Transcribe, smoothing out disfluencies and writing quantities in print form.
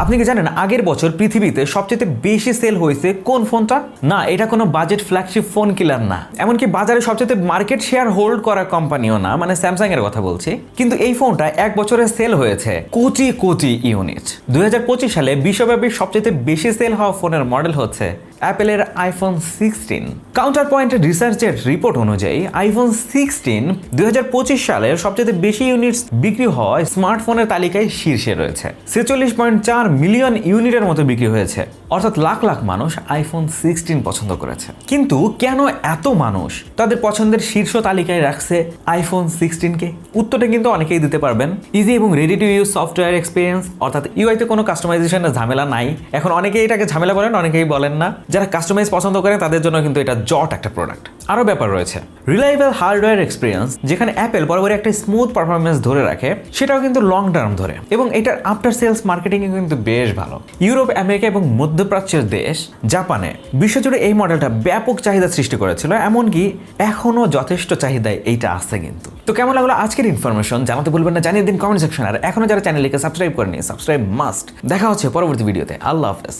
আপনি কি জানেন আগের বছর পৃথিবীতে সবচেয়ে বেশি সেল হয়েছে কোন ফোনটা? না, এটা কোনো বাজেট ফ্ল্যাগশিপ ফোন কিলার না, এমনকি বাজারে সবচেয়ে মার্কেট শেয়ার হোল্ড করা কোম্পানিও না, মানে স্যামসাং এর কথা বলছি। কিন্তু এই ফোনটা এক বছরে সেল হয়েছে কোটি কোটি ইউনিট। 2025 সালে বিশ্বব্যাপী সবচেয়ে বেশি সেল হওয়া ফোনের মডেল হচ্ছে অ্যাপেলের আইফোন 16। কাউন্টার পয়েন্টের রিসার্চের রিপোর্ট অনুযায়ী আইফোন 16 2025 সালের সবচেয়ে বেশি ইউনিটস বিক্রি হওয়া স্মার্টফোনের তালিকায় শীর্ষে রয়েছে। 46.4 মিলিয়ন ইউনিটের মতো বিক্রি হয়েছে, অর্থাৎ লাখ লাখ মানুষ আইফোন 16 পছন্দ করেছে। কিন্তু কেন এত মানুষ তাদের পছন্দের শীর্ষ তালিকায় রাখছে আইফোন 16কে? উত্তরটা কিন্তু অনেকেই দিতে পারবেন। ইজি এবং ready to use software experience, অর্থাৎ ইউআইতে কোনো কাস্টমাইজেশনের ঝামেলা নাই। এখন অনেকেই এটাকে ঝামেলা বলেন, অনেকেই বলেন না। যারা কাস্টমাইজ পছন্দ করেন তাদের জন্য কিন্তু এটা জট একটা প্রোডাক্ট। আরও ব্যাপার রয়েছে রিলায়েবল হার্ডওয়্যার এক্সপিরিয়েন্স, যেখানে অ্যাপেল বরাবর একটা স্মুথ পারফরমেন্স ধরে রাখে, সেটাও কিন্তু লং টার্ম ধরে, এবং এটার আফটার সেলস মার্কেটিং কিন্তু বেশ ভালো। ইউরোপ, আমেরিকা এবং মধ্যপ্রাচ্যের দেশ জাপানে বিশ্বজুড়ে এই মডেলটা ব্যাপক চাহিদা সৃষ্টি করেছিল, এমনকি এখনো যথেষ্ট চাহিদায় এইটা আছে। কিন্তু তো কেমন লাগলো আজকের ইনফরমেশন জানাতে ভুলবেন না, জানিয়ে দিন কমেন্ট সেকশন। আর এখনো যারা চ্যানেলকে সাবস্ক্রাইব করেনি, সাবস্ক্রাইব মাস্ট। দেখা হচ্ছে পরবর্তী ভিডিওতে। আল্লাহ হাফেজ।